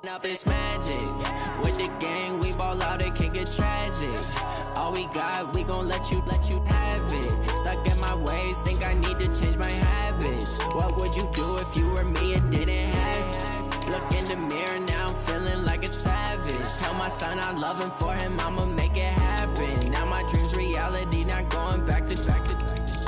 Up this magic. With the gang, we ball out, it can get tragic. All we got, we gon' let you have it. Stuck in my ways, think I need to change my habits. What would you do if you were me and didn't have it? Look in the mirror, now I'm feeling like a savage. Tell my son I love him, for him I'ma make it happen. Now my dream's reality, not going back to.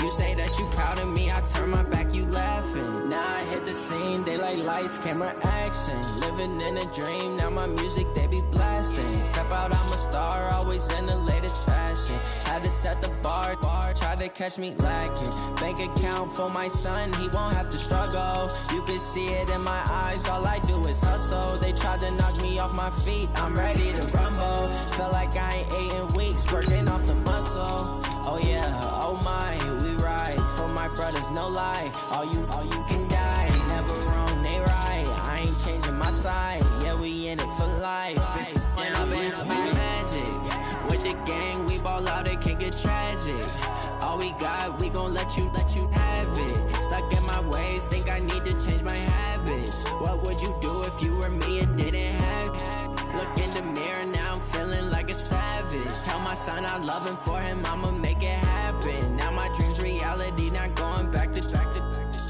You say that you proud of me, I turn my back, you laughing. Now I hit the scene, they like lights, camera, action. Living in a dream, now my music, they be blasting. Step out, I'm a star, always in the latest fashion. Had to set the bar, try to catch me lacking. Bank account for my son, he won't have to struggle. You can see it in my eyes, all I do is hustle. They tried to knock me off my feet, I'm ready to rumble. Felt like I ain't ate in weeks, working off the muscle. Oh yeah, oh my, we ride for my brothers, no lie. All you can die, never wrong, they right. I ain't changing my side, yeah, we in it for life. When up is magic. With the gang, we ball out, it can get tragic. All we got, we gon' let you have it. Stuck in my ways, think I need to change my habits. What would you do if you were me and didn't have it? Look in the mirror, now I'm feeling like a savage. Tell my son I love him, for him I'ma make it happen. Now my dream's reality, not going back to.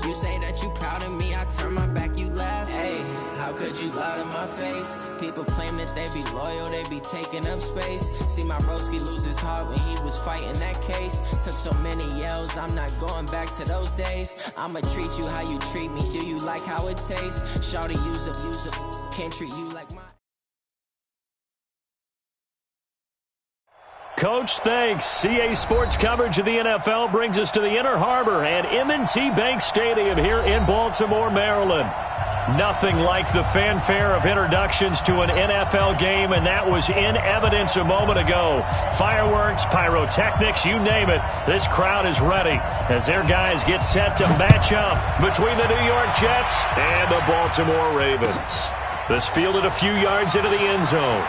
You say that you proud of me, I turn my back, you laugh. Hey, how could you lie to my face? People claim that they be loyal, they be taking up space. See my broski lose his heart when he was fighting that case. Took so many yells, I'm not going back to those days. I'ma treat you how you treat me, do you like how it tastes? Shawty, use up, can't treat you like mine. Coach, thanks. CA Sports coverage of the NFL brings us to the Inner Harbor and M&T Bank Stadium here in Baltimore, Maryland. Nothing like the fanfare of introductions to an NFL game, and that was in evidence a moment ago. Fireworks, pyrotechnics, you name it. This crowd is ready as their guys get set to match up between the New York Jets and the Baltimore Ravens. This fielded a few yards into the end zone.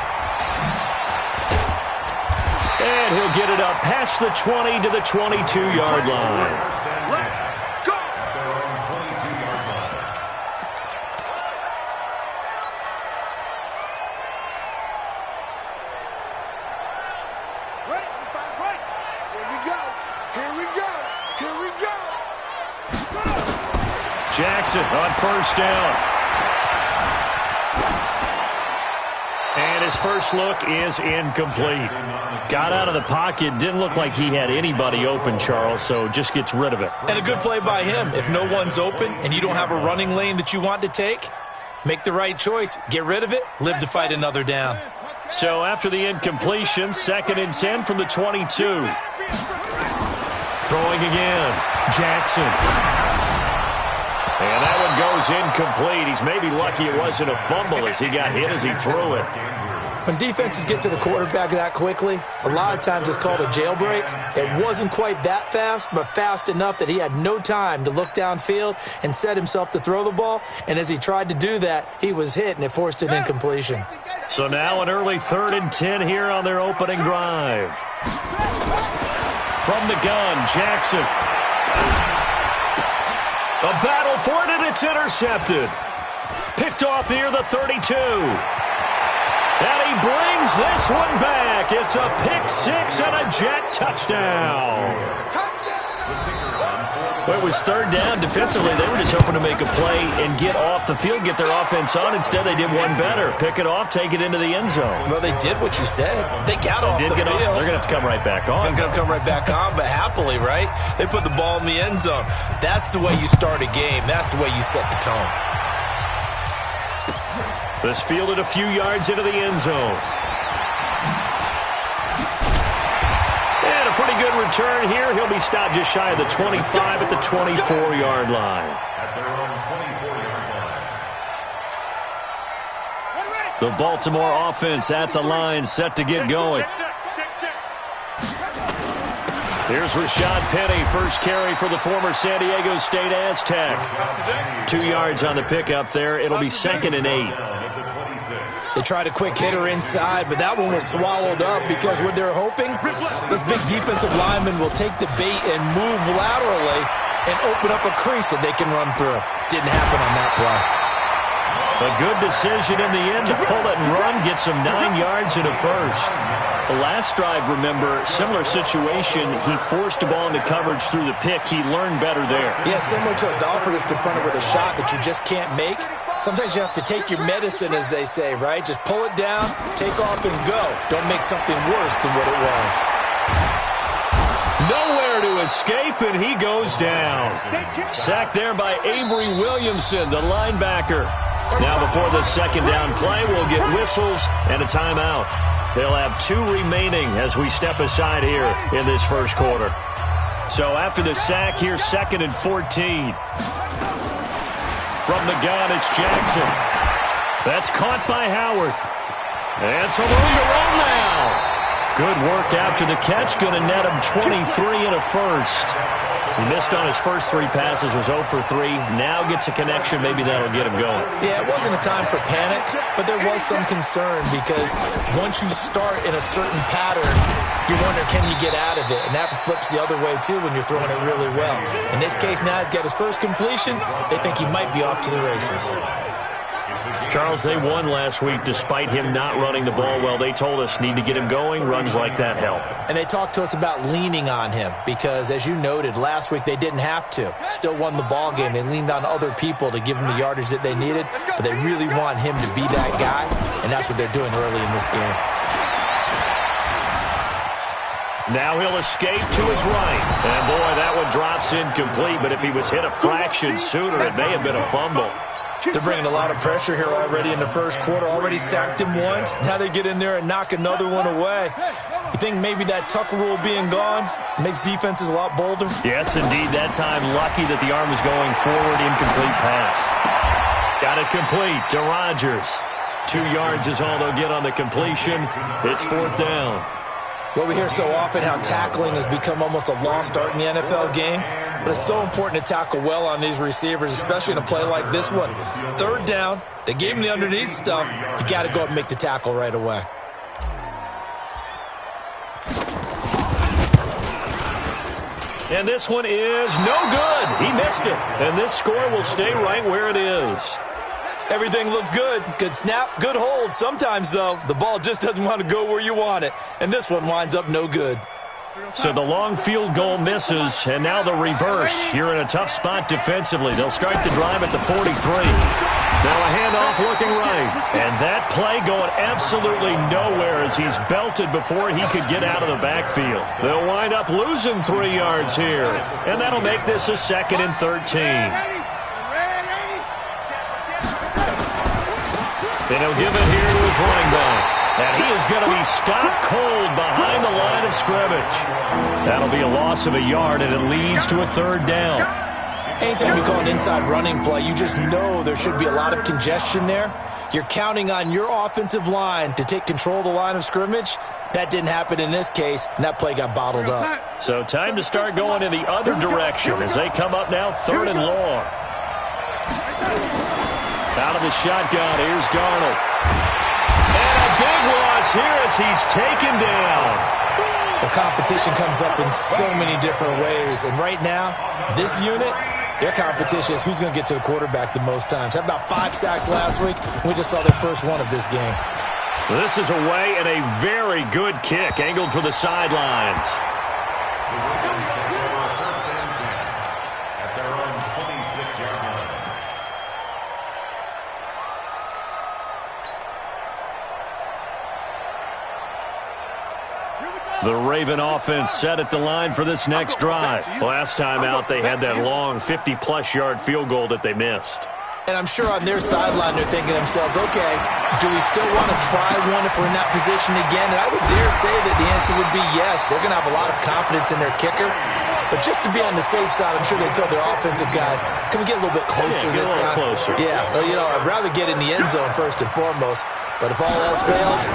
And he'll get it up past the 20 to the 22-yard line. Let's go! Ready? Right. Here we go. Jackson on first down. And his first look is incomplete. Got out of the pocket, didn't look like he had anybody open, Charles, so just gets rid of it. And a good play by him. If no one's open and you don't have a running lane that you want to take, make the right choice. Get rid of it, live to fight another down. So after the incompletion, 2nd and 10 from the 22. Throwing again, Jackson. And that one goes incomplete. He's maybe lucky it wasn't a fumble as he got hit as he threw it. When defenses get to the quarterback that quickly, a lot of times it's called a jailbreak. It wasn't quite that fast, but fast enough that he had no time to look downfield and set himself to throw the ball. And as he tried to do that, he was hit, and it forced an incompletion. So now an early 3rd and 10 here on their opening drive. From the gun, Jackson. A battle for it, and it's intercepted. Picked off near the 32. And he brings this one back. It's a pick six and a Jet touchdown. Well, it was 3rd down. Defensively, they were just hoping to make a play and get off the field, get their offense on. Instead, they did one better. Pick it off, take it into the end zone. Well, they did what you said. They got off the field. They're going to have to come right back on. They're going to come right back on, but happily, right? They put the ball in the end zone. That's the way you start a game. That's the way you set the tone. This fielded a few yards into the end zone. And a pretty good return here. He'll be stopped just shy of the 25 at the 24-yard line. The Baltimore offense at the line, set to get going. Here's Rashad Penny, first carry for the former San Diego State Aztec. 2 yards on the pickup there. It'll be 2nd and 8. They tried a quick hitter inside, but that one was swallowed up because what they're hoping, this big defensive lineman will take the bait and move laterally and open up a crease that they can run through. Didn't happen on that play. A good decision in the end to pull it and run, gets him 9 yards and a first. The last drive, remember, similar situation. He forced the ball into coverage through the pick. He learned better there. Yeah, similar to a golfer that's confronted with a shot that you just can't make. Sometimes you have to take your medicine, as they say, right? Just pull it down, take off, and go. Don't make something worse than what it was. Nowhere to escape, and he goes down. Sacked there by Avery Williamson, the linebacker. Now before the second down play, we'll get whistles and a timeout. They'll have 2 remaining as we step aside here in this first quarter. So after the sack, here's 2nd and 14. From the gun, it's Jackson. That's caught by Howard. And some room to run now. Good work after the catch. Going to net him 23 and a first. He missed on his first 3 passes, was 0 for 3. Now gets a connection. Maybe that'll get him going. Yeah, it wasn't a time for panic, but there was some concern because once you start in a certain pattern, you wonder, can you get out of it? And that flips the other way, too, when you're throwing it really well. In this case, now he's got his first completion. They think he might be off to the races. Charles, they won last week despite him not running the ball well. They told us need to get him going. Runs like that help. And they talked to us about leaning on him because, as you noted, last week they didn't have to. Still won the ball game. They leaned on other people to give them the yardage that they needed, but they really want him to be that guy, and that's what they're doing early in this game. Now he'll escape to his right. And, boy, that one drops incomplete, but if he was hit a fraction sooner, it may have been a fumble. They're bringing a lot of pressure here already in the first quarter. Already sacked him once. Now they get in there and knock another one away. You think maybe that Tucker rule being gone makes defenses a lot bolder? Yes, indeed. That time, lucky that the arm was going forward. Incomplete pass. Got it complete to Rodgers. 2 yards is all they'll get on the completion. It's 4th down. Well, we hear so often how tackling has become almost a lost art in the NFL game. But it's so important to tackle well on these receivers, especially in a play like this one. 3rd down, they gave him the underneath stuff. You got to go up and make the tackle right away. And this one is no good. He missed it. And this score will stay right where it is. Everything looked good. Good snap, good hold. Sometimes, though, the ball just doesn't want to go where you want it. And this one winds up no good. So the long field goal misses, and now the reverse. You're in a tough spot defensively. They'll start the drive at the 43. Now a handoff looking right. And that play going absolutely nowhere as he's belted before he could get out of the backfield. They'll wind up losing 3 yards here. And that'll make this a 2nd and 13. And he'll give it here to his running back. And he is going to be stopped cold behind the line of scrimmage. That'll be a loss of a yard, and it leads to a 3rd down. Anytime you call an inside running play, you just know there should be a lot of congestion there. You're counting on your offensive line to take control of the line of scrimmage. That didn't happen in this case, and that play got bottled up. So time to start going in the other direction as they come up now 3rd and long. Out of the shotgun, here's Darnold. And a big loss here as he's taken down. The competition comes up in so many different ways. And right now, this unit, their competition is who's going to get to the quarterback the most times. Had about 5 sacks last week, and we just saw their first one of this game. This is away and a very good kick, angled for the sidelines. The Raven offense set at the line for this next drive. Last time out, they had that long 50-plus yard field goal that they missed. And I'm sure on their sideline they're thinking to themselves, okay, do we still want to try one if we're in that position again? And I would dare say that the answer would be yes. They're going to have a lot of confidence in their kicker. But just to be on the safe side, I'm sure they told their offensive guys, can we get a little bit closer this time? Closer. Yeah, well, you know, I'd rather get in the end zone first and foremost. But if all else fails,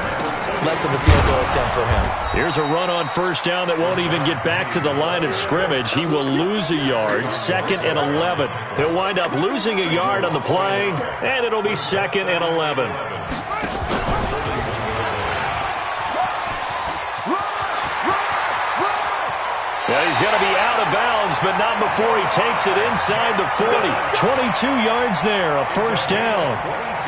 less of a field goal attempt for him. Here's a run on 1st down that won't even get back to the line of scrimmage. He will lose a yard, 2nd and 11. He'll wind up losing a yard on the play, and it'll be 2nd and 11. Yeah, he's going to be out of bounds, but not before he takes it inside the 40. 22 yards there, a first down.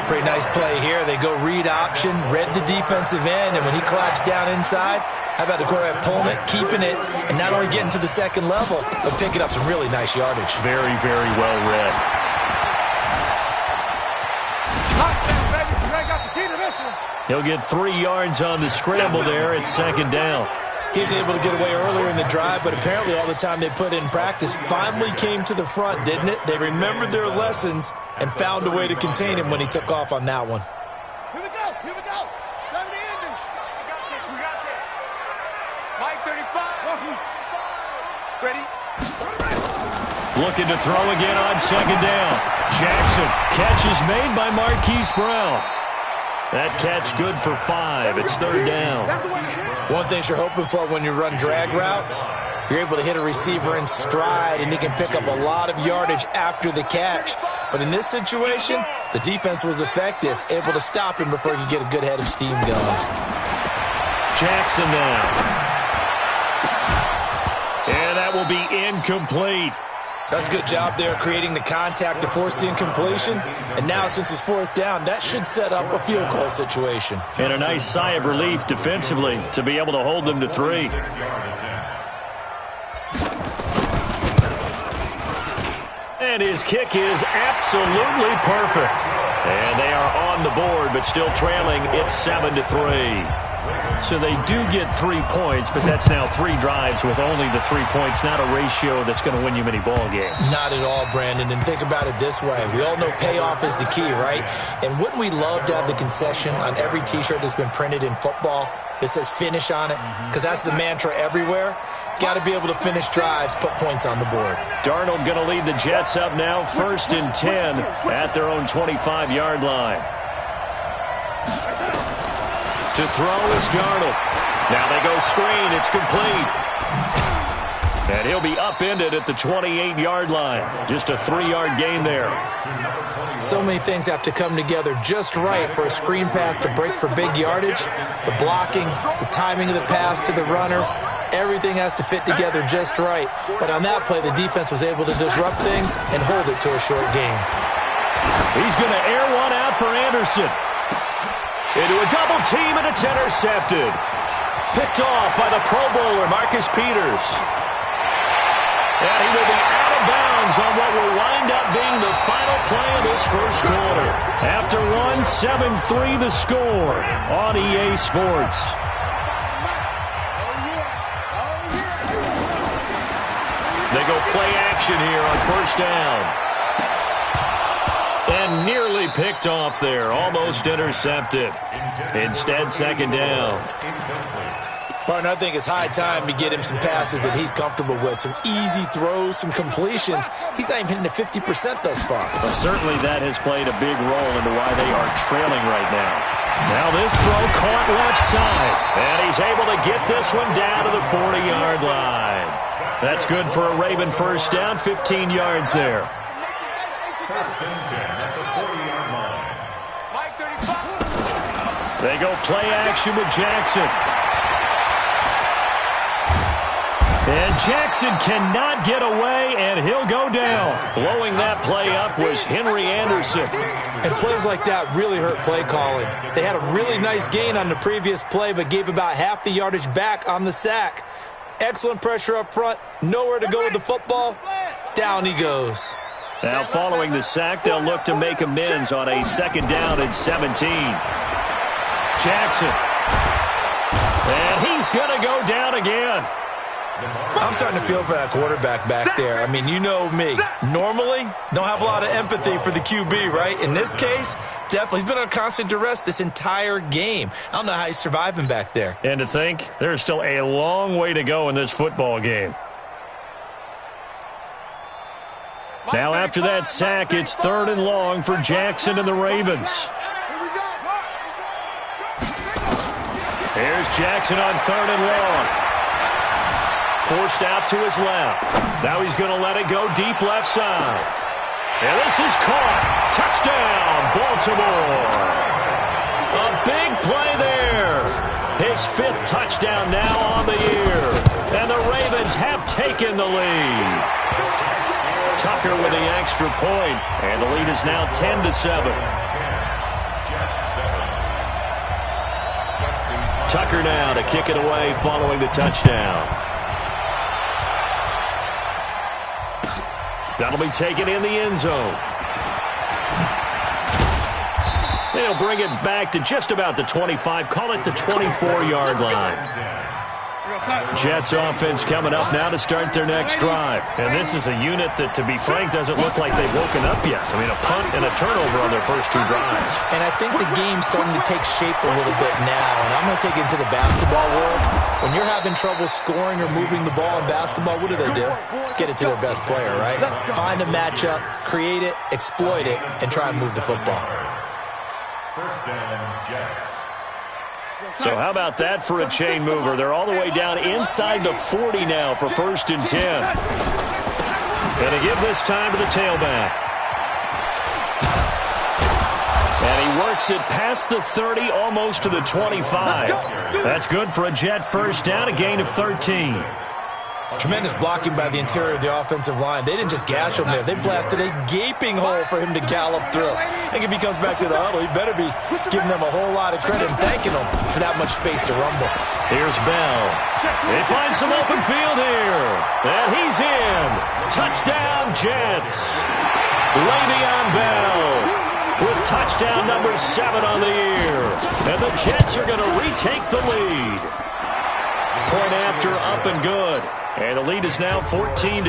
Pretty nice play here. They go read option, read the defensive end, and when he collapsed down inside, how about the quarterback pulling it, keeping it, and not only getting to the second level, but picking up some really nice yardage. Very, very well read. He'll get 3 yards on the scramble there at second down. He was able to get away earlier in the drive, but apparently all the time they put in practice finally came to the front, didn't it? They remembered their lessons and found a way to contain him when he took off on that one. Here we go. 70 ending. We got this. Mike 35. Ready? Looking to throw again on second down. Jackson. Catch is made by Marquise Brown. That catch good for 5. It's third down. One thing you're hoping for when you run drag routes, you're able to hit a receiver in stride, and he can pick up a lot of yardage after the catch. But in this situation, the defense was effective, able to stop him before he could get a good head of steam going. Jackson now. And that will be incomplete. That's a good job there creating the contact to force the incompletion. And now, since it's fourth down, that should set up a field goal situation. And a nice sigh of relief defensively to be able to hold them to 3. And his kick is absolutely perfect. And they are on the board, but still trailing. It's 7-3. So they do get 3 points, but that's now 3 drives with only the 3 points, not a ratio that's going to win you many ball games. Not at all, Brandon. And think about it this way. We all know payoff is the key, right? And wouldn't we love to have the concession on every T-shirt that's been printed in football that says finish on it? Because that's the mantra everywhere. Got to be able to finish drives, put points on the board. Darnold going to lead the Jets up now, 1st and 10 at their own 25-yard line. To throw is Darnold. Now they go screen. It's complete. And he'll be upended at the 28-yard line. Just a 3-yard gain there. So many things have to come together just right for a screen pass to break for big yardage. The blocking, the timing of the pass to the runner, everything has to fit together just right. But on that play, the defense was able to disrupt things and hold it to a short game. He's going to air one out for Anderson. Into a double team, and it's intercepted. Picked off by the Pro Bowler, Marcus Peters. And he will be out of bounds on what will wind up being the final play of this first quarter. After 7-3 the score on EA Sports. They go play action here on first down. And nearly picked off there. Almost intercepted. Instead, second down. Partner, I think it's high time to get him some passes that he's comfortable with. Some easy throws, some completions. He's not even hitting the 50% thus far. Well, certainly that has played a big role into why they are trailing right now. Now this throw caught left side. And he's able to get this one down to the 40-yard line. That's good for a Raven first down, 15 yards there. They go play action with Jackson. And Jackson cannot get away, and he'll go down. Blowing that play up was Henry Anderson. And plays like that really hurt play calling. They had a really nice gain on the previous play, but gave about half the yardage back on the sack. Excellent pressure up front. Nowhere to go with the football. Down he goes. Now following the sack, they'll look to make amends on a second down and 17. Jackson. And he's going to go down again. I'm starting to feel for that quarterback back there. I mean, you know me. Normally, don't have a lot of empathy for the QB, right? In this case, definitely. He's been under constant duress this entire game. I don't know how he's surviving back there. And to think, there's still a long way to go in this football game. Now after that sack, it's 3rd and long for Jackson and the Ravens. Here's Jackson on 3rd and long. Forced out to his left. Now he's going to let it go deep left side. And this is caught. Touchdown, Baltimore. A big play there. His 5th touchdown now on the year. And the Ravens have back in the lead. Tucker with the extra point, and the lead is now 10-7. Tucker now to kick it away following the touchdown. That'll be taken in the end zone. They'll bring it back to just about the 25, call it the 24-yard line. Jets offense coming up now to start their next drive. And this is a unit that, to be frank, doesn't look like they've woken up yet. I mean, a punt and a turnover on their first two drives. And I think the game's starting to take shape a little bit now. And I'm going to take it into the basketball world. When you're having trouble scoring or moving the ball in basketball, what do? Get it to their best player, right? Find a matchup, create it, exploit it, and try and move the football. First down, Jets. So how about that for a chain mover? They're all the way down inside the 40 now for 1st and 10. And to give this time to the tailback. And he works it past the 30, almost to the 25. That's good for a Jet first down, a gain of 13. Tremendous blocking by the interior of the offensive line. They didn't just gash him there. They blasted a gaping hole for him to gallop through. I think if he comes back to the huddle, he better be giving them a whole lot of credit and thanking them for that much space to rumble. Here's Bell. They find some open field here. And he's in. Touchdown, Jets. Le'Veon Bell with touchdown number 7 on the year. And the Jets are going to retake the lead. Point after, up and good. And the lead is now 14-10.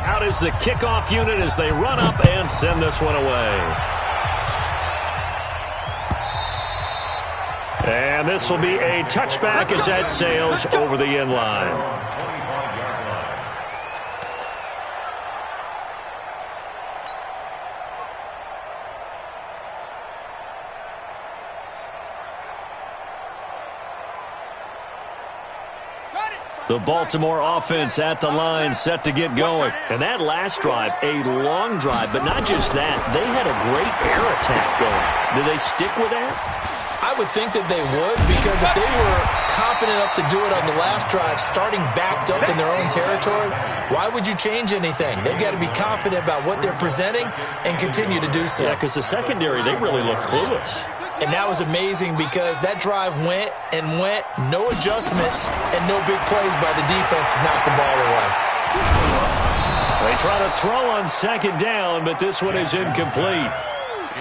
Out is the kickoff unit as they run up and send this one away. And this will be a touchback as that sails over the end line. The Baltimore offense at the line, set to get going. And that last drive, a long drive, but not just that. They had a great air attack going. Do they stick with that? I would think that they would, because if they were confident enough to do it on the last drive, starting backed up in their own territory, why would you change anything? They've got to be confident about what they're presenting and continue to do so. Yeah, because the secondary, they really look clueless. And that was amazing because that drive went and went, no adjustments, and no big plays by the defense to knock the ball away. They try to throw on 2nd down, but this one is incomplete.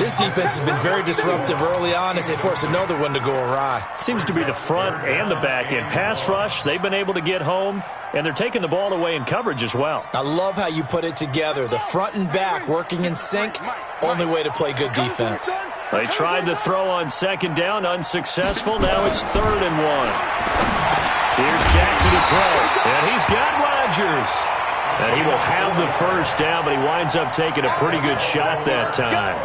This defense has been very disruptive early on as they force another one to go awry. Seems to be the front and the back end. Pass rush, they've been able to get home, and they're taking the ball away in coverage as well. I love how you put it together. The front and back working in sync, only way to play good defense. They tried to throw on 2nd down, unsuccessful. Now it's 3rd and 1. Here's Jackson to throw, and he's got Rodgers. And he will have the first down, but he winds up taking a pretty good shot that time.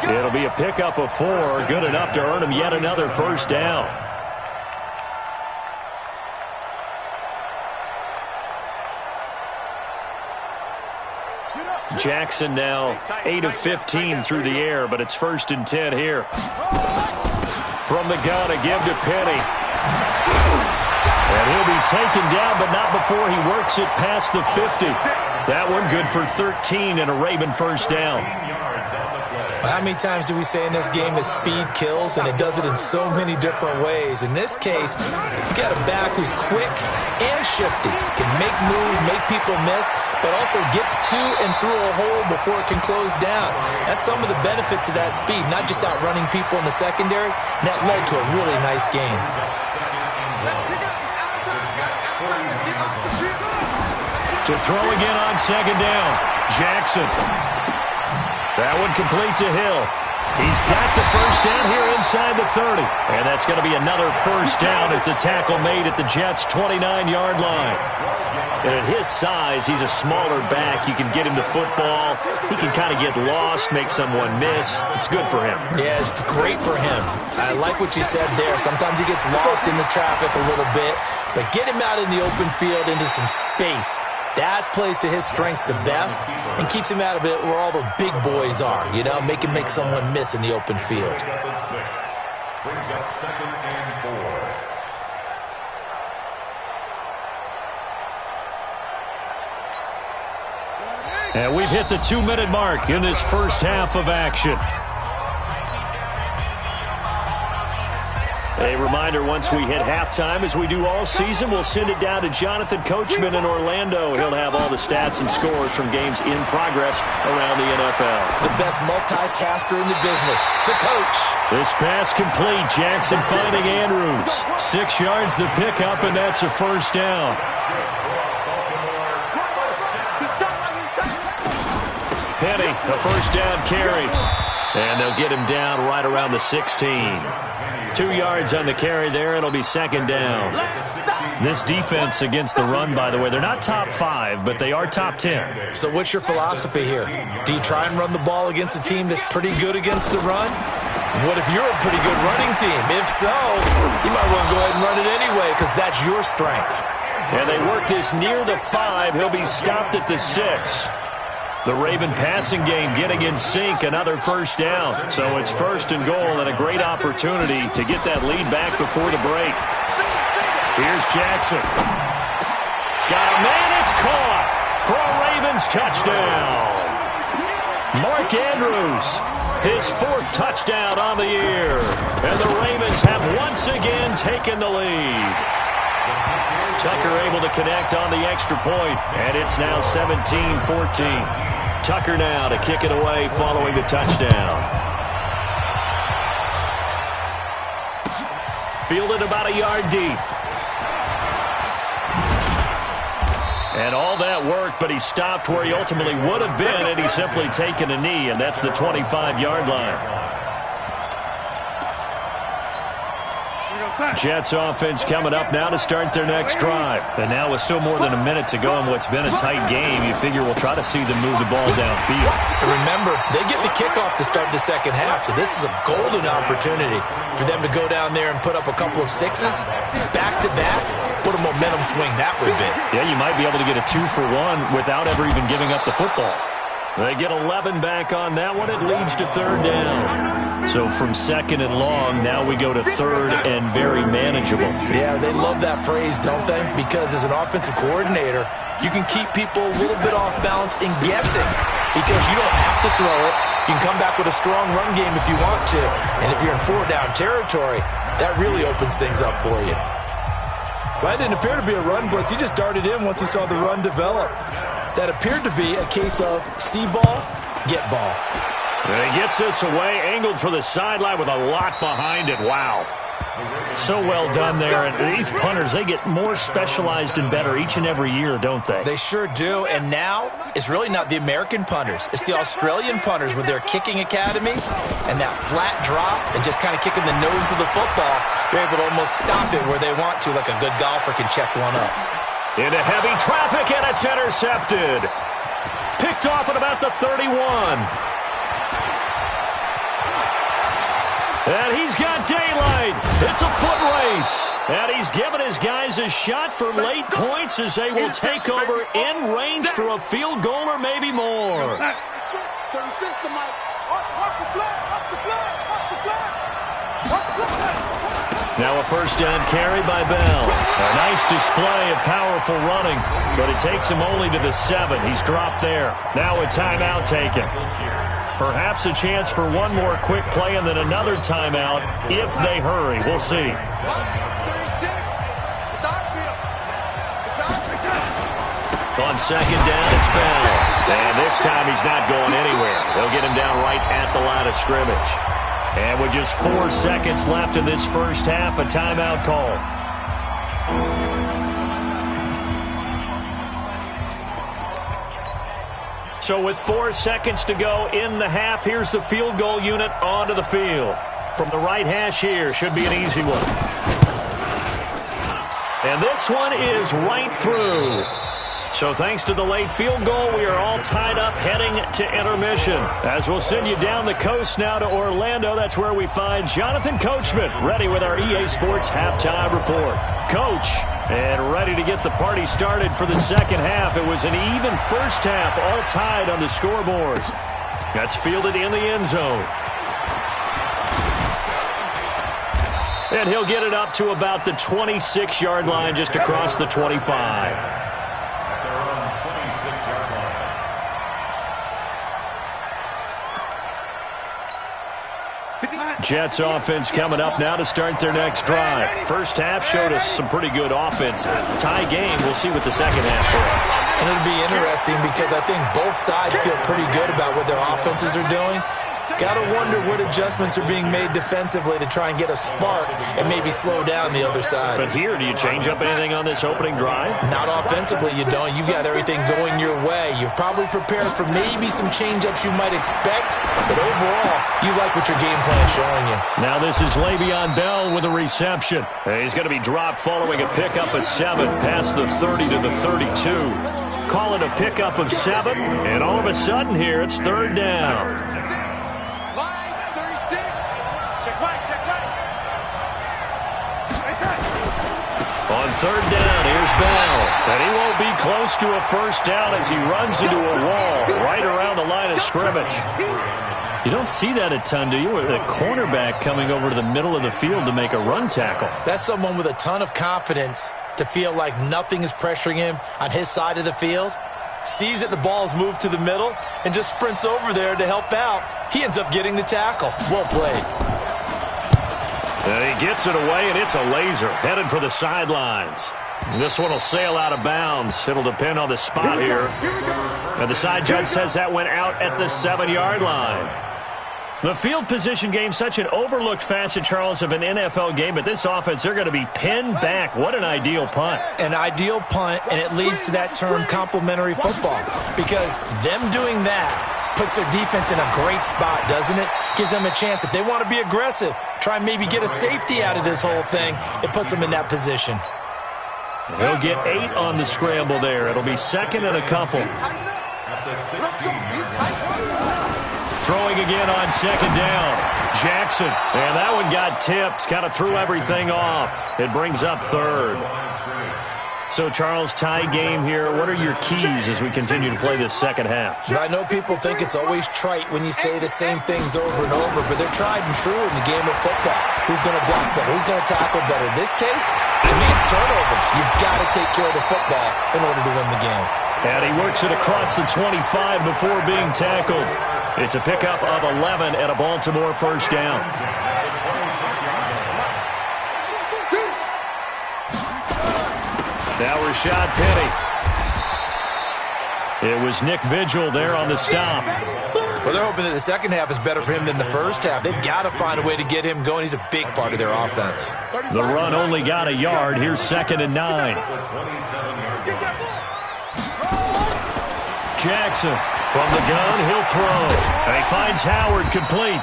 It'll be a pickup of 4, good enough to earn him yet another first down. Jackson now 8 of 15 through the air, but it's 1st and 10 here. From the gun, a give to Penny. And he'll be taken down, but not before he works it past the 50. That one good for 13 and a Raven first down. How many times do we say in this game that speed kills, and it does it in so many different ways? In this case, you got a back who's quick and shifty, can make moves, make people miss, but also gets to and through a hole before it can close down. That's some of the benefits of that speed, not just outrunning people in the secondary, and that led to a really nice game. To throw again on 2nd down, Jackson. That one complete to Hill. He's got the first down here inside the 30. And that's going to be another first down as the tackle made at the Jets' 29-yard line. And at his size, he's a smaller back. You can get him the football. He can kind of get lost, make someone miss. It's good for him. Yeah, it's great for him. I like what you said there. Sometimes he gets lost in the traffic a little bit. But get him out in the open field into some space. That plays to his strengths the best and keeps him out of it where all the big boys are, you know, make him make someone miss in the open field. Brings up 2nd and 4. And we've hit the 2-minute mark in this first half of action. A reminder, once we hit halftime, as we do all season, we'll send it down to Jonathan Coachman in Orlando. He'll have all the stats and scores from games in progress around the NFL. The best multitasker in the business, the coach. This pass complete. Jackson finding Andrews. 6 yards the pickup, and that's a first down. Penny, a first down carry. And they'll get him down right around the 16. 2 yards on the carry there. It'll be second down. This defense against the run, by the way, they're not top 5, but they are top 10. So what's your philosophy here? Do you try and run the ball against a team that's pretty good against the run? What if you're a pretty good running team? If so, you might want to go ahead and run it anyway because that's your strength. And they work this near the 5. He'll be stopped at the 6. The Raven passing game getting in sync, another first down. So it's first and goal and a great opportunity to get that lead back before the break. Here's Jackson. Got a man, it's caught for a Ravens touchdown. Mark Andrews, his 4th touchdown on the year. And the Ravens have once again taken the lead. Tucker able to connect on the extra point, and it's now 17-14. Tucker now to kick it away following the touchdown. Fielded about a yard deep. And all that work, but he stopped where he ultimately would have been, and he's simply taken a knee, and that's the 25-yard line. Jets offense coming up now to start their next drive. And now with still more than a minute to go in what's been a tight game, you figure we'll try to see them move the ball downfield. And remember, they get the kickoff to start the second half, so this is a golden opportunity for them to go down there and put up a couple of 6s back-to-back. What a momentum swing that would be. Yeah, you might be able to get a 2-for-1 without ever even giving up the football. They get 11 back on that one. It leads to third down. So from second and long, now we go to third and very manageable. Yeah, they love that phrase, don't they? Because as an offensive coordinator, you can keep people a little bit off balance and guessing because you don't have to throw it. You can come back with a strong run game if you want to. And if you're in 4-down territory, that really opens things up for you. Well, that didn't appear to be a run blitz. He just darted in once he saw the run develop. That appeared to be a case of see ball, get ball. And he gets this away, angled for the sideline with a lot behind it. Wow. So well done there. And these punters, they get more specialized and better each and every year, don't they? They sure do. And now it's really not the American punters. It's the Australian punters with their kicking academies and that flat drop and just kind of kicking the nose of the football. They're able to almost stop it where they want to, like a good golfer can check one up. Into heavy traffic, and it's intercepted. Picked off at about the 31. And he's got daylight. It's a foot race. And he's given his guys a shot for late points as they will take over in range for a field goal or maybe more. Now a first down carry by Bell. A nice display of powerful running, but it takes him only to the 7. He's dropped there. Now a timeout taken. Perhaps a chance for one more quick play and then another timeout if they hurry. We'll see. On second down, it's Bell. And this time he's not going anywhere. They'll get him down right at the line of scrimmage. And with just 4 seconds left in this first half, a timeout call. So with 4 seconds to go in the half, here's the field goal unit onto the field. From the right hash here, should be an easy one. And this one is right through. So thanks to the late field goal, we are all tied up heading to intermission. As we'll send you down the coast now to Orlando, that's where we find Jonathan Coachman, ready with our EA Sports Halftime Report. Coach, and ready to get the party started for the second half. It was an even first half, all tied on the scoreboard. That's fielded in the end zone. And he'll get it up to about the 26-yard line, just across the 25. Jets offense coming up now to start their next drive. First half showed us some pretty good offense. Tie game. We'll see what the second half brings. And it'll be interesting because I think both sides feel pretty good about what their offenses are doing. Got to wonder what adjustments are being made defensively to try and get a spark and maybe slow down the other side. But here, do you change up anything on this opening drive? Not offensively, you don't. You got everything going your way. You've probably prepared for maybe some change-ups you might expect, but overall, you like what your game plan is showing you. Now this is Le'Veon Bell with a reception. He's going to be dropped following a pickup of 7 past the 30 to the 32. Call it a pickup of 7, and all of a sudden here, it's third down. On third down, here's Bell. And he won't be close to a first down as he runs into a wall right around the line of scrimmage. You don't see that a ton, do you? With a cornerback coming over to the middle of the field to make a run tackle. That's someone with a ton of confidence to feel like nothing is pressuring him on his side of the field. Sees that the ball's moved to the middle and just sprints over there to help out. He ends up getting the tackle. Well played. And he gets it away, and it's a laser headed for the sidelines. This one will sail out of bounds. It'll depend on the spot here. And the side judge says that went out at the 7-yard line. The field position game, such an overlooked facet, Charles, of an NFL game. But this offense, they're going to be pinned back. What an ideal punt. An ideal punt, and it leads to that term complementary football. Because them doing that puts their defense in a great spot, doesn't it? Gives them a chance. If they want to be aggressive, try and maybe get a safety out of this whole thing, it puts them in that position. He'll get 8 on the scramble there. It'll be second and a couple. Throwing again on second down. Jackson. And that one got tipped. Kind of threw everything off. It brings up third. So, Charles, tie game here. What are your keys as we continue to play this second half? I know people think it's always trite when you say the same things over and over, but they're tried and true in the game of football. Who's going to block better? Who's going to tackle better? In this case, to me, it's turnovers. You've got to take care of the football in order to win the game. And he works it across the 25 before being tackled. It's a pickup of 11 and a Baltimore first down. Now Rashad Penny. It was Nick Vigil there on the stop. Well, they're hoping that the second half is better for him than the first half. They've got to find a way to get him going. He's a big part of their offense. The run only got a yard. Here's second and 9. Jackson from the gun. He'll throw. And he finds Howard complete.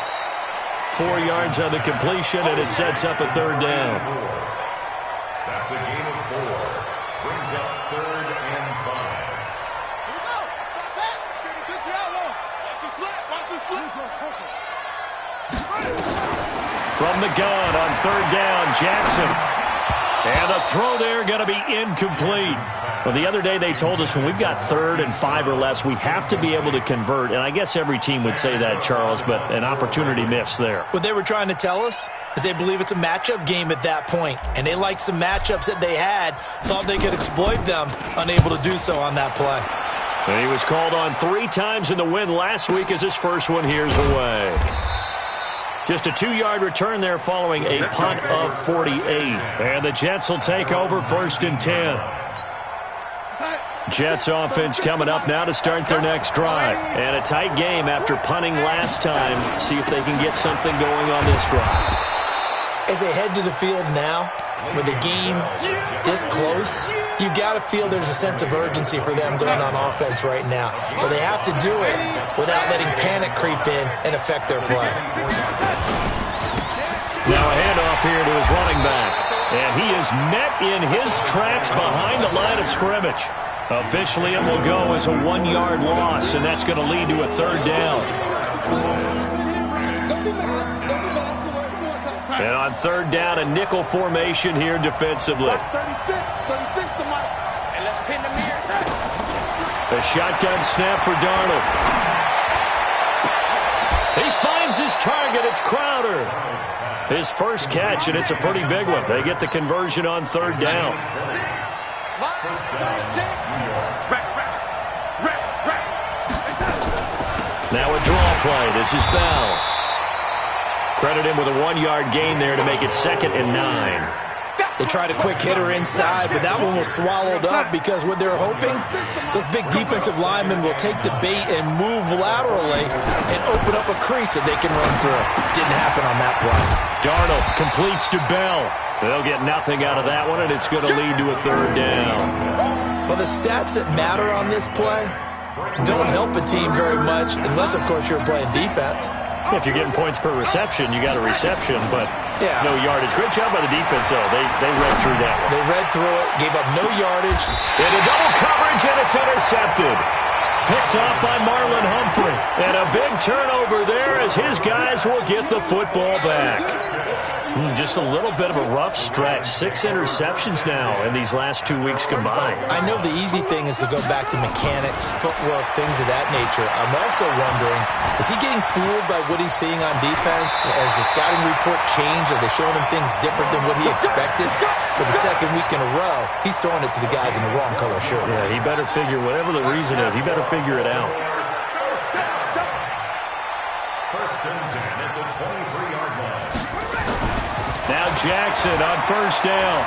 4 yards on the completion, and it sets up a third down. That's a gain of 4. Brings up third and 5. From the gun on third down, Jackson. And the throw there going to be incomplete. Well, the other day they told us when we've got third and 5 or less, we have to be able to convert. And I guess every team would say that, Charles, but an opportunity missed there. What they were trying to tell us is they believe it's a matchup game at that point. And they liked some matchups that they had, thought they could exploit them, unable to do so on that play. And he was called on 3 times in the win last week as his first one here's away. Just a 2-yard return there following a punt of 48. And the Jets will take over first and 10. Jets offense coming up now to start their next drive. And a tight game after punting last time. See if they can get something going on this drive. As they head to the field now, with the game this close, you got to feel there's a sense of urgency for them going on offense right now. But they have to do it without letting panic creep in and affect their play. Now a handoff here to his running back. And he is met in his tracks behind the line of scrimmage. Officially, it will go as a 1-yard loss, and that's going to lead to a third down. And on third down, a nickel formation here defensively. A shotgun snap for Darnold. He finds his target. It's Crowder. His first catch, and it's a pretty big one. They get the conversion on third down. Now a draw play. This is Bell. Credit him with a 1-yard gain there to make it 2nd and 9. They tried a quick hitter inside, but that one was swallowed up because what they're hoping, those big defensive linemen will take the bait and move laterally and open up a crease that they can run through. Didn't happen on that play. Darnold completes to Bell. They'll get nothing out of that one, and it's going to lead to a 3rd down. Well, the stats that matter on this play don't help a team very much unless, of course, you're playing defense. If you're getting points per reception, you got a reception, but no yardage. Great job by the defense, though. They read through that one. They read through it, gave up no yardage. Into double coverage, and it's intercepted. Picked off by Marlon Humphrey. And a big turnover there as his guys will get the football back. Just a little bit of a rough stretch. 6 interceptions now in these last 2 weeks combined. I know the easy thing is to go back to mechanics, footwork, things of that nature. I'm also wondering, is he getting fooled by what he's seeing on defense? Has the scouting report changed? Are they showing him things different than what he expected? For the 2nd week in a row, he's throwing it to the guys in the wrong color shirts. Yeah, he better figure, whatever the reason is, he better figure it out. First and 10 at the 23-yard line. Now Jackson on 1st down.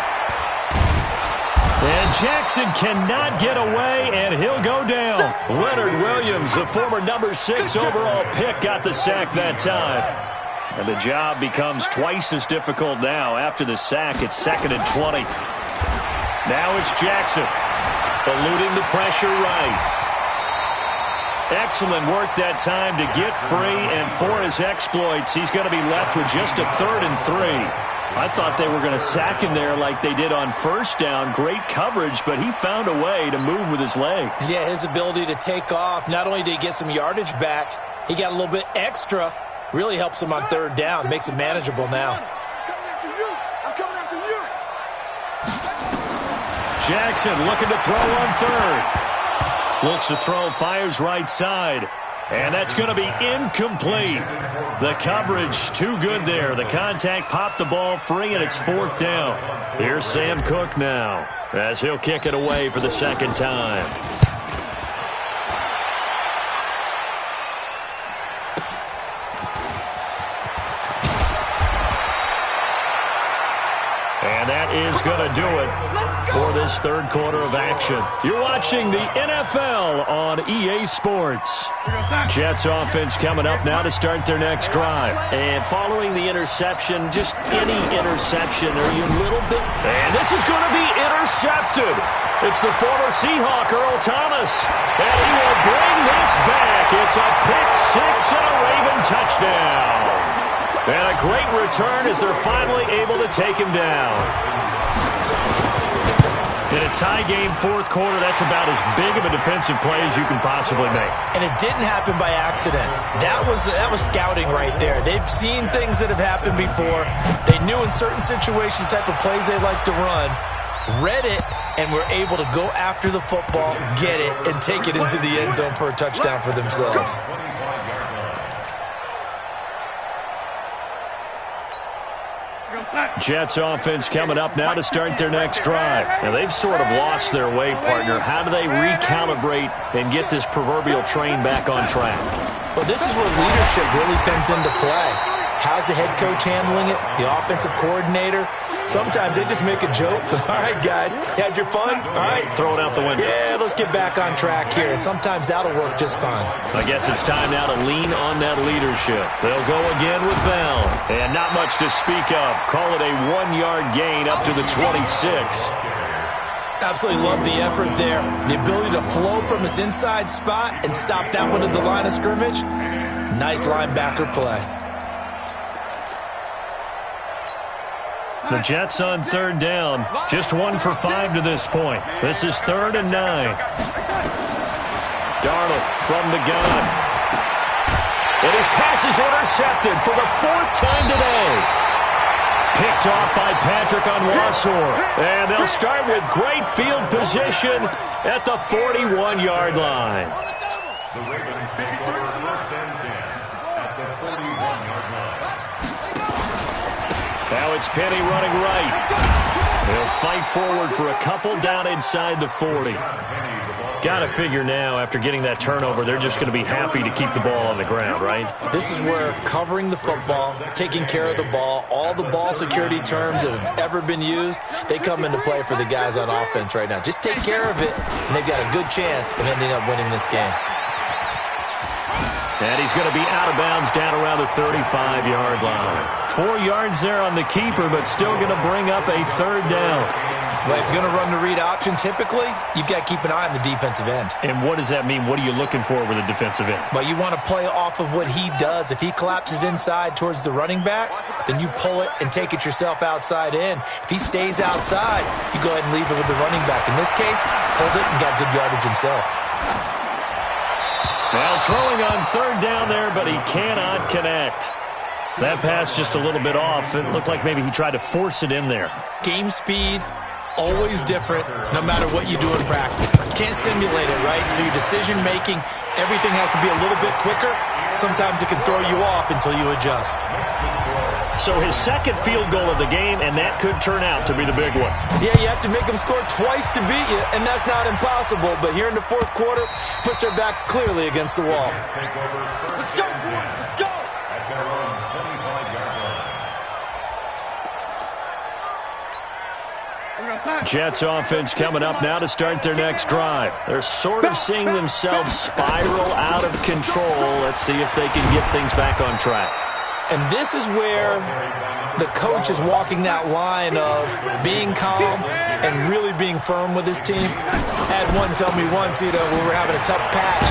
And Jackson cannot get away, and he'll go down. Leonard Williams, the former number 6 overall pick, got the sack that time. And the job becomes twice as difficult now. After the sack, it's 2nd and 20. Now it's Jackson, eluding the pressure right. Excellent work that time to get free, and for his exploits, he's going to be left with just a 3rd and 3. I thought they were going to sack him there like they did on 1st down. Great coverage, but he found a way to move with his legs. Yeah, his ability to take off, not only did he get some yardage back, he got a little bit extra. Really helps him on 3rd down, makes it manageable now. I'm coming after you. Jackson looking to throw on 3rd. Looks to throw, fires right side. And that's going to be incomplete. The coverage too good there. The contact popped the ball free, and it's 4th down. Here's Sam Cook now as he'll kick it away for the 2nd time. And that is going to do it for this 3rd quarter of action. You're watching the NFL on EA Sports. Jets offense coming up now to start their next drive. And following the interception, just any interception, are you a little bit... And this is going to be intercepted. It's the former Seahawk, Earl Thomas. And he will bring this back. It's a pick-6 and a Raven touchdown. And a great return as they're finally able to take him down. In a tie game 4th quarter, that's about as big of a defensive play as you can possibly make. And it didn't happen by accident. That was scouting right there. They've seen things that have happened before. They knew in certain situations the type of plays they like to run, read it, and were able to go after the football, get it, and take it into the end zone for a touchdown for themselves. Jets offense coming up now to start their next drive. Now, they've sort of lost their way, partner. How do they recalibrate and get this proverbial train back on track? Well, this is where leadership really comes into play. How's the head coach handling it? The offensive coordinator? Sometimes they just make a joke. All right, guys, had your fun? All right. Throw it out the window. Yeah, let's get back on track here. And sometimes that'll work just fine. I guess it's time now to lean on that leadership. They'll go again with Bell. And not much to speak of. Call it a 1-yard gain up to the 26. Absolutely love the effort there. The ability to flow from his inside spot and stop that one at the line of scrimmage. Nice linebacker play. The Jets on 3rd down. Just 1 for 5 to this point. This is 3rd and 9. Darnold from the gun. And his pass is intercepted for the 4th time today. Picked off by Patrick Onwuasor. And they'll start with great field position at the 41-yard line. The Ravens take over 1st and 10 at the 41-yard line. Now it's Penny running right. They'll fight forward for a couple down inside the 40. Penny, the ball Got to figure now, after getting that turnover, they're just going to be happy to keep the ball on the ground, right? This is where covering the football, taking care of the ball, all the ball security terms that have ever been used, they come into play for the guys on offense right now. Just take care of it, and they've got a good chance of ending up winning this game. And he's going to be out of bounds down around the 35-yard line. 4 yards there on the keeper, but still going to bring up a third down. Well, if you're going to run the read option, typically, you've got to keep an eye on the defensive end. And what does that mean? What are you looking for with a defensive end? Well, you want to play off of what he does. If he collapses inside towards the running back, then you pull it and take it yourself outside in. If he stays outside, you go ahead and leave it with the running back. In this case, pulled it and got good yardage himself. Now throwing on third down there, but he cannot connect. That pass just a little bit off. It looked like maybe he tried to force it in there. Game speed, always different, no matter what you do in practice. You can't simulate it, right? So your decision-making, everything has to be a little bit quicker. Sometimes it can throw you off until you adjust. So his second field goal of the game, and that could turn out to be the big one. Yeah, you have to make them score twice to beat you, and that's not impossible. But here in the fourth quarter, push their backs clearly against the wall. Let's go, boys. Let's go. At their own 25-yard line. Jets offense coming up now to start their next drive. They're sort of seeing themselves spiral out of control. Let's see if they can get things back on track. And this is where the coach is walking that line of being calm and really being firm with his team. Had one tell me once, when we were having a tough patch,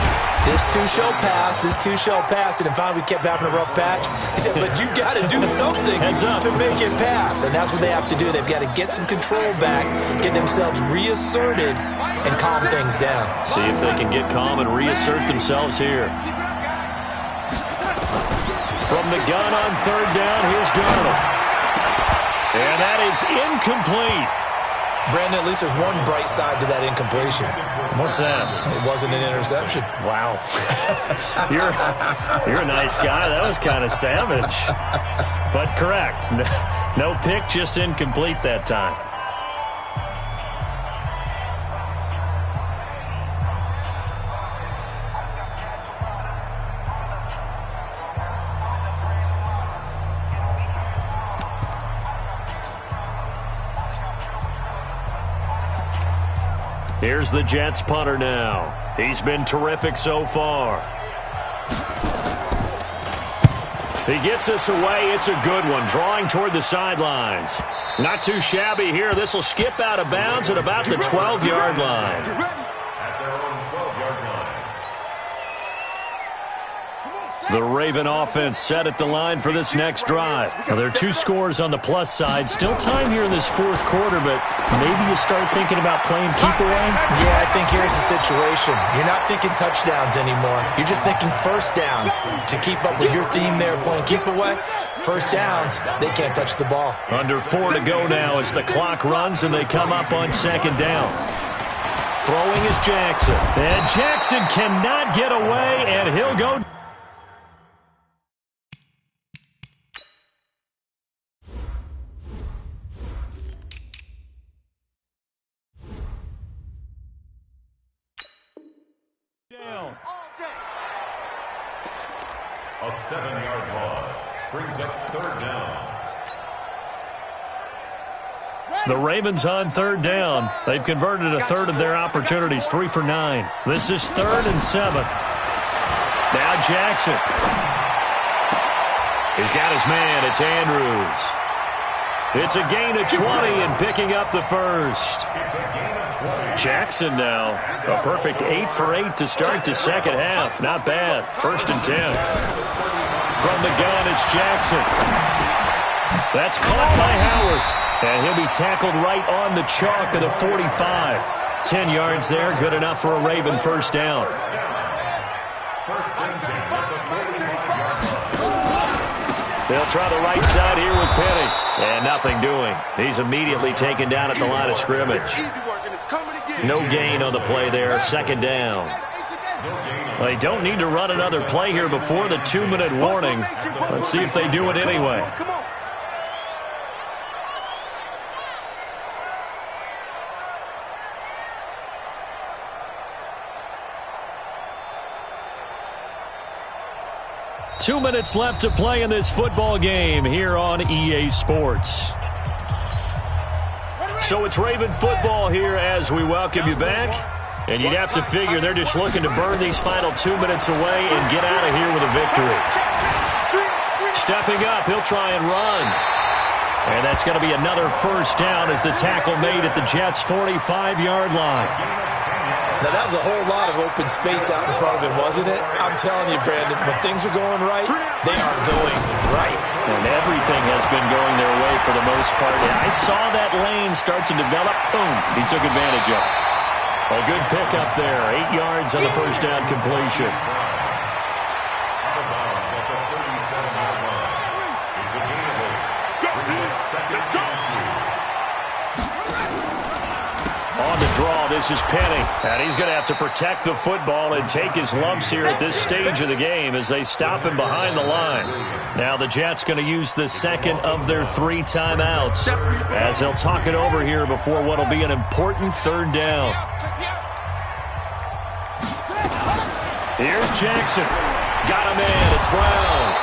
this too shall pass, this too shall pass, and then finally we kept having a rough patch. He said, but you got to do something to make it pass, and that's what they have to do. They've got to get some control back, get themselves reasserted, and calm things down. See if they can get calm and reassert themselves here. From the gun on third down, here's Darnold. And that is incomplete. Brandon, at least there's one bright side to that incompletion. What's that? It wasn't an interception. Wow. You're a nice guy. That was kind of savage. But correct. No pick, just incomplete that time. Here's the Jets punter now. He's been terrific so far. He gets us away. It's a good one. Drawing toward the sidelines. Not too shabby here. This will skip out of bounds at about the 12-yard line. At their own 12-yard line. The Raven offense set at the line for this next drive. Now, there are 2 scores on the plus side. Still time here in this fourth quarter, but maybe you start thinking about playing keep away? Yeah, I think here's the situation. You're not thinking touchdowns anymore. You're just thinking first downs. To keep up with your theme there, playing keep away, first downs, they can't touch the ball. Under 4 to go now as the clock runs and they come up on second down. Throwing is Jackson. And Jackson cannot get away, and he'll go down. A 7-yard loss brings up third down. The Ravens on third down. They've converted a third of their opportunities, 3 for 9. This is 3rd and 7. Now Jackson. He's got his man. It's Andrews. It's a gain of 20 and picking up the first. Jackson now. A perfect 8 for 8 to start the second half. Not bad. 1st and 10. From the gun, it's Jackson. That's caught by Howard. And he'll be tackled right on the chalk of the 45. 10 yards there, good enough for a Raven first down. First and 10 at the 45-yard line. They'll try the right side here with Penny. And nothing doing. He's immediately taken down at the line of scrimmage. No gain on the play there, 2nd down. They don't need to run another play here before the 2-minute warning. Let's see if they do it anyway. 2 minutes left to play in this football game here on EA Sports. So it's Raven football here as we welcome you back. And you'd have to figure they're just looking to burn these final 2 minutes away and get out of here with a victory. Stepping up, he'll try and run. And that's going to be another first down as the tackle made at the Jets' 45-yard line. Now, that was a whole lot of open space out in front of him, wasn't it? I'm telling you, Brandon, when things are going right, they are going right. And everything has been going their way for the most part. And I saw that lane start to develop. Boom, he took advantage of it. A good pickup there, 8 yards on the first down completion. On the draw, this is Penny. And he's going to have to protect the football and take his lumps here at this stage of the game as they stop him behind the line. Now the Jets going to use the second of their 3 timeouts as they'll talk it over here before what will be an important third down. Here's Jackson. Got him in. It's Brown.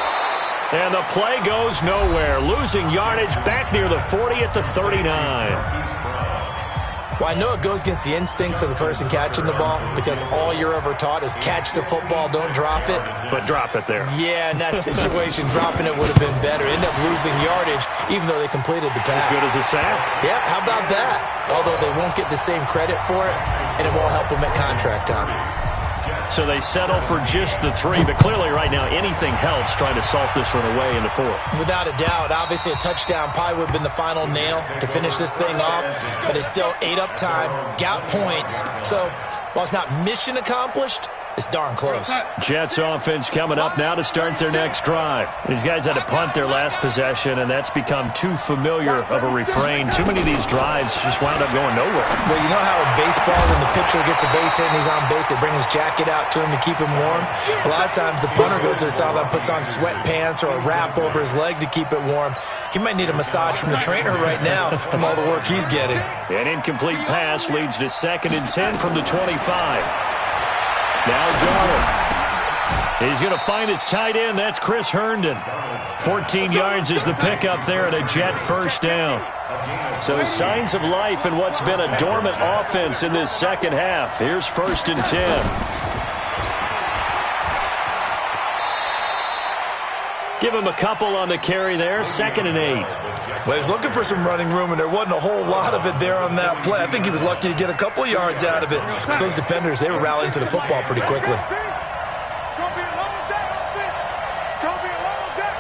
And the play goes nowhere. Losing yardage back near the 40 at the 39. Well, I know it goes against the instincts of the person catching the ball because all you're ever taught is catch the football, don't drop it. But drop it there. Yeah, in that situation, dropping it would have been better. End up losing yardage even though they completed the pass. As good as a sack. Yeah, how about that? Although they won't get the same credit for it, and it won't help them at contract time. So they settle for just the 3, but clearly right now anything helps trying to salt this one away in the 4. Without a doubt. Obviously a touchdown probably would have been the final nail to finish this thing off, but it's still ate up time, got points. So while it's not mission accomplished, it's darn close. Jets offense coming up now to start their next drive. These guys had to punt their last possession, and that's become too familiar of a refrain. Too many of these drives just wound up going nowhere. Well, you know how in baseball when the pitcher gets a base hit and he's on base, they bring his jacket out to him to keep him warm? A lot of times the punter goes to the sideline, puts on sweatpants or a wrap over his leg to keep it warm. He might need a massage from the trainer right now from all the work he's getting. An incomplete pass leads to 2nd and 10 from the 25. Now Darnold. He's going to find his tight end. That's Chris Herndon. 14 yards is the pickup there and a Jet first down. So signs of life in what's been a dormant offense in this second half. Here's 1st and 10. Give him a couple on the carry there. 2nd and 8. Well, he was looking for some running room, and there wasn't a whole lot of it there on that play. I think he was lucky to get a couple of yards out of it. So those defenders, they were rallying to the football pretty quickly. It's going to be a long day, offense. It's going to be a long day.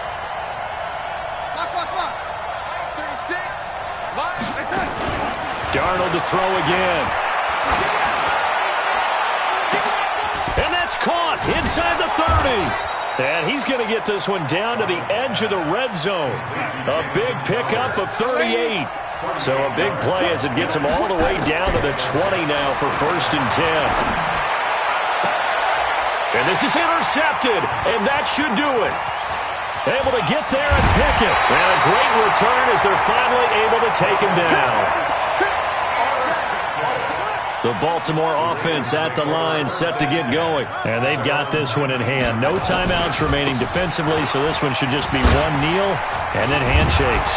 Clock. 36. Darnold to throw again. And that's caught inside the 30. And he's going to get this one down to the edge of the red zone. A big pickup of 38. So a big play as it gets him all the way down to the 20 now for 1st and 10. And this is intercepted, and that should do it. Able to get there and pick it. And a great return as they're finally able to take him down. The Baltimore offense at the line set to get going. And they've got this one in hand. No timeouts remaining defensively, so this one should just be one kneel and then handshakes.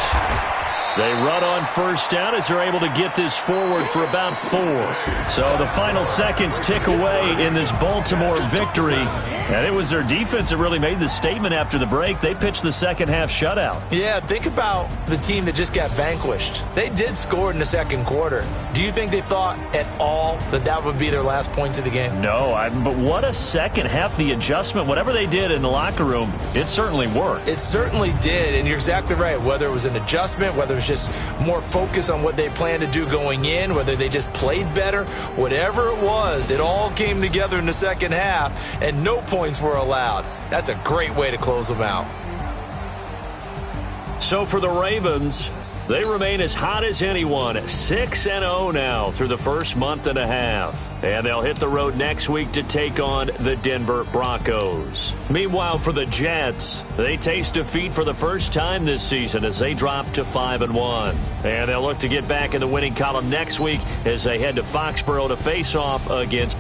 They run on first down as they're able to get this forward for about 4. So the final seconds tick away in this Baltimore victory. And it was their defense that really made the statement after the break. They pitched the second half shutout. Yeah, think about the team that just got vanquished. They did score in the second quarter. Do you think they thought at all that that would be their last points of the game? No, but what a second half. The adjustment, whatever they did in the locker room, it certainly worked. It certainly did, and you're exactly right. Whether it was an adjustment, whether it was just more focus on what they planned to do going in, whether they just played better, whatever it was, it all came together in the second half, and no points were allowed. That's a great way to close them out. So for the Ravens, they remain as hot as anyone, 6-0 now through the first month and a half. And they'll hit the road next week to take on the Denver Broncos. Meanwhile, for the Jets, they taste defeat for the first time this season as they drop to 5-1. And they'll look to get back in the winning column next week as they head to Foxborough to face off against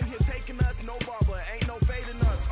came here taking us, no barber, ain't no fading us.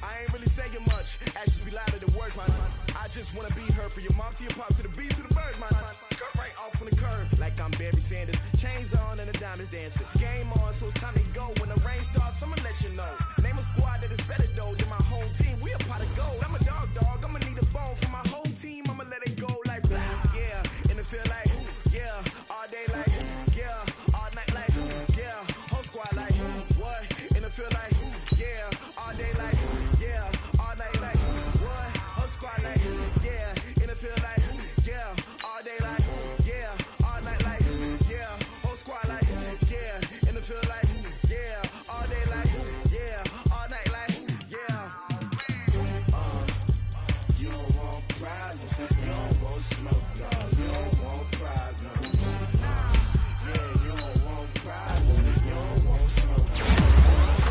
I ain't really saying much. Actions be louder than words, man. I just wanna be heard from your mom to your pop to the beat to the bird, man. Cut right off on the curb, like I'm Barry Sanders. Chains on and the diamonds dancing. Game on, so it's time to go. When the rain starts, I'ma let you know. Name a squad that is better though than my home team. We a pot of gold. I'm a dog. I'ma need a bone for my whole team. I'ma let it go like yeah, and it feel like yeah, all day like yeah, all night like yeah, whole squad like what? And it feel like yeah, all day like yeah, all night like what? Whole squad like yeah, and it feel like yeah, all day like yeah, all night like yeah, whole squad like yeah, and it feel like yeah, all day like yeah, all night like yeah. You don't want problems, you don't want smoke, no, you don't want problems. Yeah, you don't want problems, you don't want smoke, you don't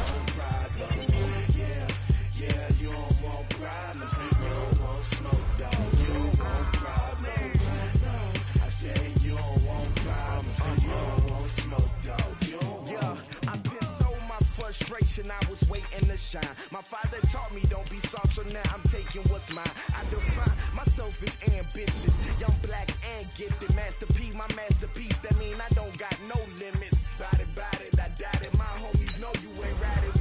want problems. Yeah, you don't want problems, you don't want smoke, dog, you don't want problems. No, I said you don't want problems, you don't want smoke, dog, you don't want. Yeah, I pissed so my frustration, I was waiting to shine. My father taught me don't be soft, so now I'm taking what's mine. I define myself as ambitious, young, black, and gifted. Master P, my masterpiece. That mean I don't got no limits. Bout it, I doubt it. My homies know you ain't ratted.